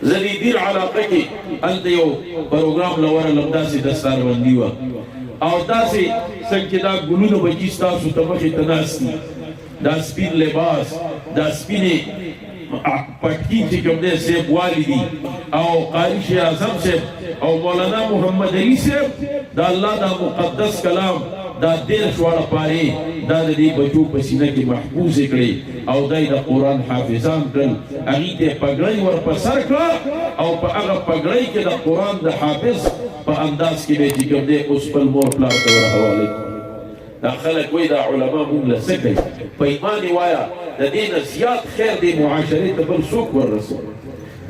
زدی دیر علاقه کې هلته یو پروګرام لورلم داسې دستاربندي وه او داسې څنګه چې دا ګلونه بچي ستاسو ته مخې ته ناست دي دا سپین لباس دا سپینې پټکي چې کوم دی صاحب والي دي او قاري شیر اعظم صاحب او مولانا محمد علي صاحب دا الله دا مقدس کلام دا 13 واړه پارې دا د دې بچو په سینه کې محفوظ کړي او دای د قرآن حافظان کړل هغې ته پګړۍ ور په سر کړه او په هغه پګړۍ کې د قرآن د حافظ په انداز کې به چې کوم دی اوس خپل مور پلار ته ور حواله کړي دا خلک وایي دا علما مونږ له څه کوي په ایمان یې وایه د دې نه زیات خیر دې معاشرې ته بل څوک وررسوي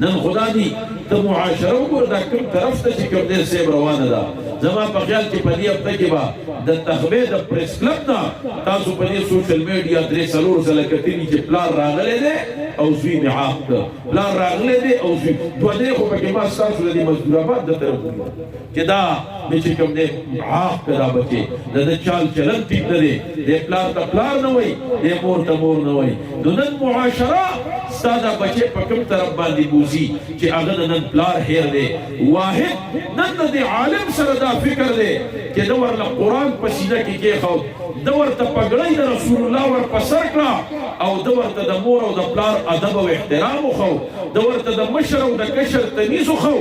نن خدا دې ته معاشره وګوره دا کوم طرف ته چې کوم دی صاحب روانه ده زما په خیال کې په دې هفته کې به د تخبې د پریس کلب نه تاسو په دې سوشل میډیا 3-4 ځله کتلي چې پلار راغلی دی او زوی مې عاق کړ پلار راغلی دی او زوی دوه درې خو پکې ما ستاسو د دې مزدور آباد د طرف چې دا مې چې کوم دی عاق کړ دا بچې د ده چال چلن ټیک نه دی د پلار ته پلار نه وایي د مور ته مور نه وایي نو نن معاشره ستا دا بچې په کوم طرف باندې بوځي چې هغه د نن پلار هیر دی واحد نن د دې عالم سره دا فکر دی چې ده ورله قرآن په سینه کې کېښود ده ورته پګړۍ د رسول الله ور په سر کړه او ده ورته د مور او د پلار ادب او احترام وښو ده ورته د مشر او د کشر تمیز وښو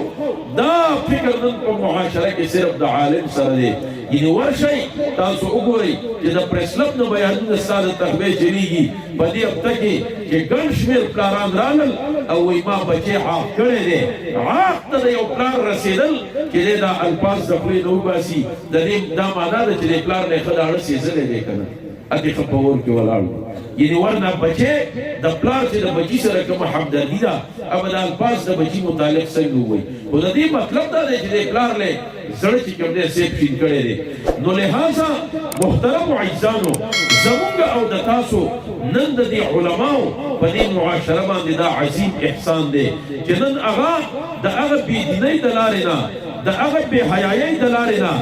دا فکر نن په معاشره کې صرف د عالم سره دی یعنې ورشئ تاسو وګورئ چې د پریس کلب نه بیانونه ستا د تخبې چلېږي په دې هفته کې چې ګڼ شمېر پلاران راغلل او وایي ما بچې عاق کړی دی عاق ته د یو پلار رسېدل چې دی دا الفاظ د خولې نه وباسي د دې دا معنا ده چې د پلار نه یې ښه داړه سېزلی دی که نه اتې ښه په اور کې ولاړ یعنې ورنه بچې د پلار چې د بچي سره کومه همدردي ده اما د الفاظ د بچي متعلق څنګه ووایي خو د دې مطلب دا دی چې د پلار لی زړه چې کوم دی سیب شین کړی دی نو لہذا محترمو عزیزانو زمونږ او د تاسو نن د دې علماو په دې معاشره باندې دا عظیم احسان دی چې نن هغه د هغه بېدینۍ د لارې نه د هغه بې حیایۍ د لارې نه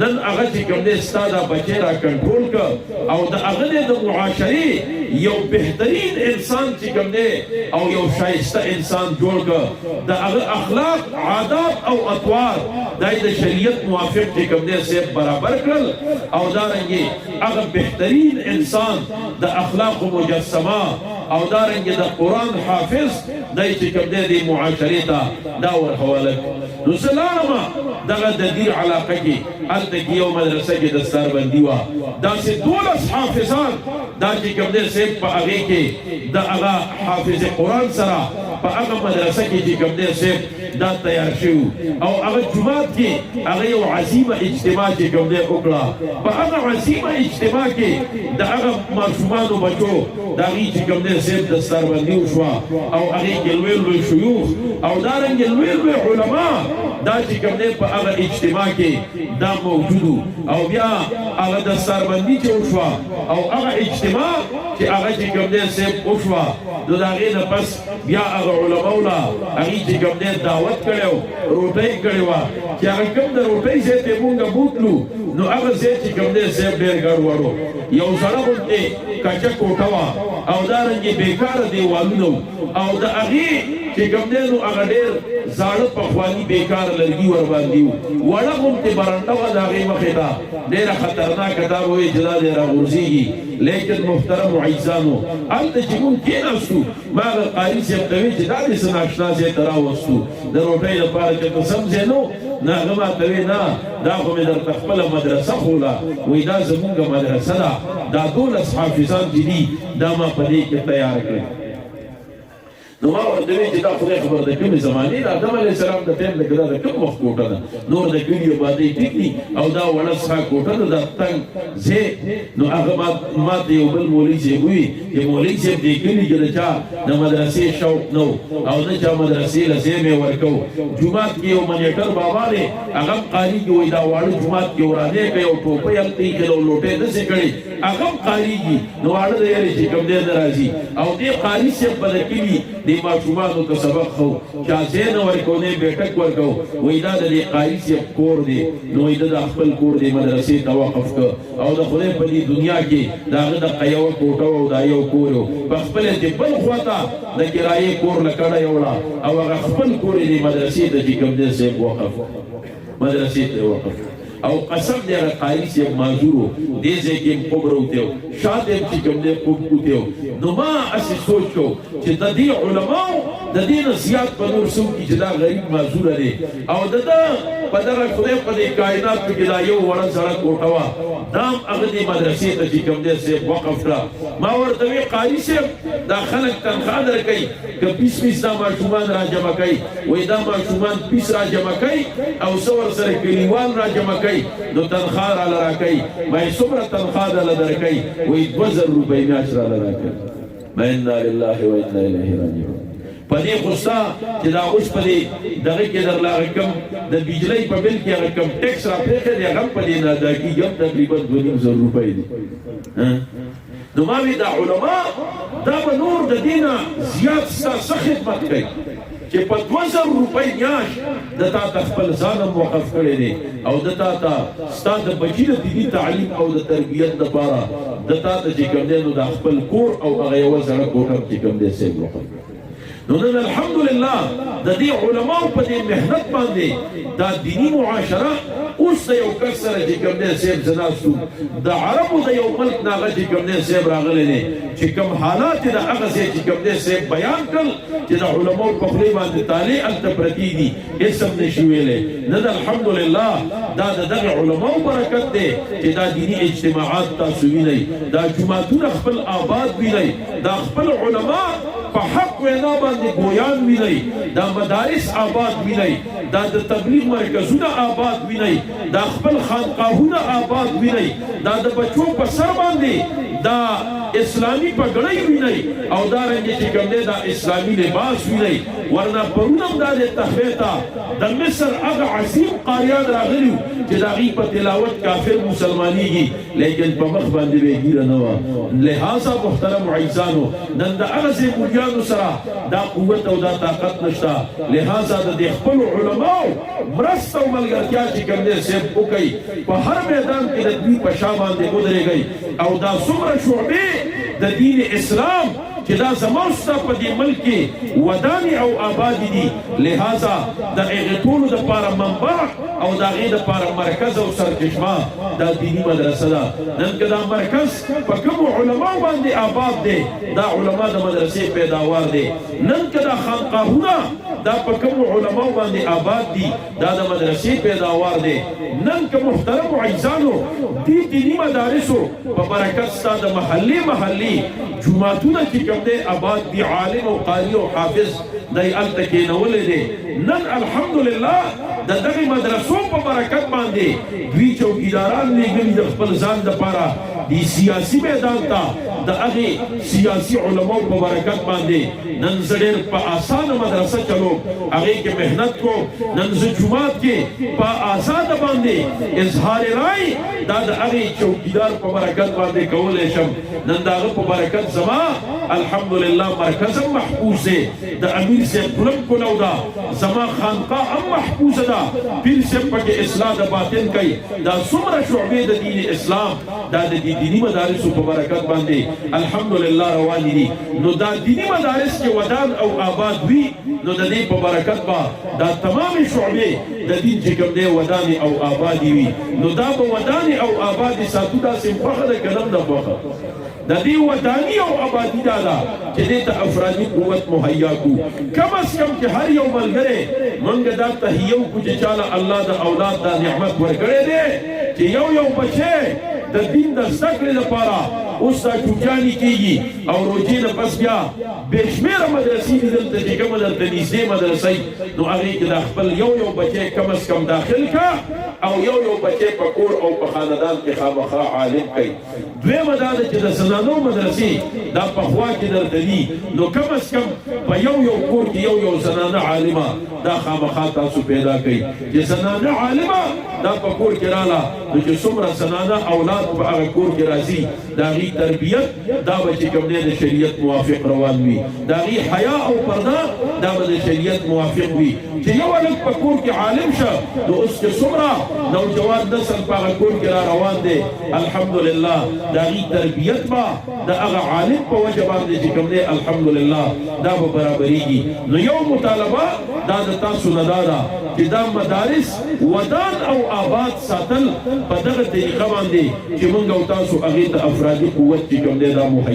نن هغه چې کوم دی ستا دا بچی را کنټرول کړ او د هغه د معاشرې یو بهترین انسان چې کوم دی او یو شایسته انسان جوړ کړ د هغه اخلاق عادات او اطوار دا د شریعت موافق چې کوم دی صاحب برابر کړل او دارنګې هغه بهترین انسان د اخلاق مجسمه او دارنګې د قرآن حافظ دی چې کوم دی د معاشرې ته دا ور حواله نو زه لاړمه دغه د دیر علاقه کې هلته کې یو مدرسه کې دستاربندي وه داسې 12 حافظان دا چې کوم دی صاحب په هغې کې د هغه حافظ قرآن سره په هغه مدرسه کې چې کوم دی صاحب دا تیار شوي او هغه جومات کې هغه یو عظیمه اجتماع چې کوم دی وکړه په هغه عظیمه اجتماع کې د هغه ماشومانو بچو د هغې چې کوم دی صاحب دستاربندي وشوه او هغې کې لوی لوی شیوخ او دارنګې لوی لوی علما دا چې کوم دی په هغه اجتماع کې دا موجودو او بیا هغه دستاربندي چې وشوه او هغه اجتماع چې هغه چې کوم دی صاحب وشوه نو د هغې نه پس بیا هغه علماو له هغې چې کوم دی دعوت کړی و روټۍ کړې وه چې هغه کوم د روټۍ ځای ته مونږ بوتلو نو هغه ځای چې کوم دی صاحب ډېر ګډوډ و یو سړه غوندې کچه کوټه وه او دارنګې بېکاره دیوالونه او د هغې چې کوم دی نو هغه ډېر زاړه پخواني بېکاره لرګي ورباندې وو وړه غوندې برنډه وه د هغې مخې ته ډېره خطرناکه دا به وایي چې دا دی راغورځېږي لیکن محترمو عزیزانو هلته چې مونږ کېناستو ما هغه قاري صاحب ته وایي چې دا دې څه ناشنا ځای ته راوستو د روټۍ لپاره چې ته سم ځای نو نه هغه ما ته وایي نه دا خو مې درته خپله مدرسه ښوله وایي دا زمونږ مدرسه ده دا 12 حافظان چې دي دا ما په دې کې تیار کړي نو ما ورته وایي چې دا خدای خبر د کومې زمانې د آدم علیه السلام د ټیم لکه دا د کوم وخت کوټه ده نور د کلیو باندې ټیک دي او دا وړه څښا کوټه ده دا تنګ ځای نو هغه ما ته یو بل مولوي صاحب وایي چې مولوي صاحب دې کلي کې د چا د مدرسې شوق نه او نه چا مدرسې له ځای مې ورکو جومات کې یو منیټر بابا دی هغه هم قاریږي وایي دا واړه جومات کې ورانې کوي او ټوپۍ هلته ایښې او لوټۍ داسې کړې هغه هم قاریږي نو واړه د یارې چې کوم دی نه راځي او دې قاري صاحب به د کلي د دې ماشومانو ته سبق خو چا ځای نه ورکو نه بیټک ورکو وایي دا د دې قاري صاحب کور دی نو وایي د خپل کور دی مدرسې ته وقف کړ او د خدای په دې دنیا کې د هغه دغه یوه کوټه او دا یو کور و په خپله چې بل خوا ته د کرایې کور له کډه یوړه او هغه خپل کور یې دې مدرسې ته چې کوم دی صاحب وقف مدرسې ته وقف او قسم دی هغه قاري صاحب معذور و دې ځای کې هم قبر وتی و شاته هم چې کوم دی خوب وتی و نو ما هسې سوچ کو چې د دې علماو د دې نه زیات په نور څوک چې دا غریب معذوره دی او د ده په دغه خدای په دې کائناتو کې دا یو وړه زړه کوټه وه دا هم هغه دې مدرسې ته چې کوم دی صاحب وقف کړه ما ورته وی قاري صاحب دا خلک تنخوا درکوي که پیس پیس دا ماشومان را جمع کوي وایي دا ماشومان پیس را جمع کوي او څه ورسره کلیوال را جمع کوي نو تنخوا راله راکوي ما یې څومره تنخوا دله درکوي وایي 2000 روپۍ میاشت راله راکوي ما انا لله و انا الیه راجعون په دې خو ستا چې دا اوس په دې دغه کې درله هغه کوم د بجلۍ په بل کې هغه کوم ټیکس را پرېښی دی هغه هم په دې نه ادا کېږي هم تقریبا 2500 روپۍ دي نو ما وی دا علما دا به نور د دې نه زیات ستا څه خدمت کوي چې په 2000 روپۍ میاشت د تا ته خپل ځان هم وقف کړی دی او د تا ته ستا د بچي د دیني تعلیم او د تربیت دپاره د تا ته چې کوم دی نو دا خپل کور او هغه یوه زړه کوټه چې کوم دی صاحب وقف نو نن الحمدلله د دې علماو په دې محنت باندې دا دینی معاشره اوس د یو کس سره چې کوم دی صاحب زه ناست د عربو د یو ملک نه هغه چې کوم دی صاحب راغلی دی چې کوم حالات یې د هغه ځای چې کوم دی صاحب بیان کړل چې د علماو په خولې باندې طالع هلته پرتې دي هېڅ هم نشي ویلی نن الحمدلله دا د دغه علماو برکت دی چې دا دینی اجتماعات تاسو وینئ دا جوماتونه خپل آباد وینئ دا خپل علما په حق وینا باندې ګویان وینئ دا مدارس آباد وینئ دا د تبلیغ مرکزونه آباد وینئ دا خپل خانقاهونه آباد وینئ دا د بچو په سر باندې دا اسلامي پګړۍ وینئ او دارنګې چې کوم دی دا اسلامي لباس وینئ ورنه پرون هم دا د تحفې ته د مصر هغه عظیم قاریان راغلي چې د هغوی په تلاوت کافر مسلمانېږي لیکن په مخ باندې به یې ګیره نه وه لهذا محترم عیزانو نن د هغه ځای مولیانو سره دا قوت او دا طاقت نشته لهذا د دې خپلو علماو مرسته او ملګرتیا چې کوم دی صاحب وکئ په هر میدان کې د دوی په شا باندې ودرېږئ او دا څومره شعبې د دین اسلام چې دا زموږ ستا په دې ملک کې ودانې او آبادې دي لهذا د هغې ټولو دپاره منبع او د هغې دپاره مرکز او سرچشمه دا دیني مدرسه ده نن که دا مرکز په کومو علماو باندې آباد دی دا علما د مدرسې پیداوار دی نن که دا خانقاهونه دا په کومو علماو باندې آباد دي دا د مدرسې پیداوار دی نن که محترمو عیزانو دې دیني مدارسو په برکت ستا د محلي جوماتونه چې کوم دی آباد دي عالم او قاري او حافظ دی هلته کېنولی دی نن الحمدلله د دغې مدرسو په برکت باندې دوی چوکیداران لېږلي د خپل ځان دپاره دی سیاسي میدان ته د هغې سیاسي علماو په برکت باندې نن زه ډېر په اسانه مدرسه چلوم هغې کې محنت کوم نن زه جومات کې په آزاده باندې اظهار رای دا د هغې چوکیدار په برکت باندې کولی شم نن د هغه په برکت زما الحمدلله مرکز هم محفوظ دی د امیر صاحب کلم کلو ده زما خانقاه هم محفوظه ده پیر صاحب پکې اصلاح د باطن کوي دا څومره شعبې د دین اسلام دا د دینی مدارسو په برکت باندې الحمدلله روانې دي نو دا دینی مدارس کې ودان او آباد وي نو د دې په برکت به دا تمامې شعبې د دین چې کوم دی ودانې او آبادې وي نو دا به ودانې او آبادې ساتو داسې خوښه ده که نه ده خوښه د دې وداني او آبادي دا ده چې دې ته افرادي قوت مهیا کړو کم از کم چې هر یو ملګری موږ دا تهیه وکړو چې چاله الله د اولاد دا نعمت ورکړی دی چې یو بچی د دین د زده کړې لپاره اوس دا چوکیانې کېږي او روژې نه پس بیا بې شمېره مدرسې دي دلته چې کومه درته نږدې مدرسۍ نو هغې کې دا خپل یو بچی کم از کم داخل کا او یو بچی په کور او په خاندان کې خامخا عالم کوي دویمه دا ده چې د زنانو مدرسې دا په خوا کې درته دي نو کم از کم په یو کور کې یو زنانه عالمه دا خامخا تاسو پیدا کړئ چې زنانه عالمه دا په کور کې رااله نو چې څومره زنانه اولاد په هغه کور کې راځي د هغې تربیت دا به چې کوم دی د شریعت موافق روان وي د هغې حیا او پرده دا به د شریعت موافق وي چې یو هلک په کور کې عالم شه نو اوس چې څومره نوجوان نسل په هغه کور کې را روان دی الحمدلله د هغې تربیت به د هغه عالم په وجه باندې چې کوم دی الحمدلله دا به برابریږي نو یو مطالبه دا د تاسو نه دا ده چې دا مدارس ودان او آباد ساتل په دغه طریقه باندې چې موږ او تاسو هغې ته افرادي قوت چې کوم دی دا مهیا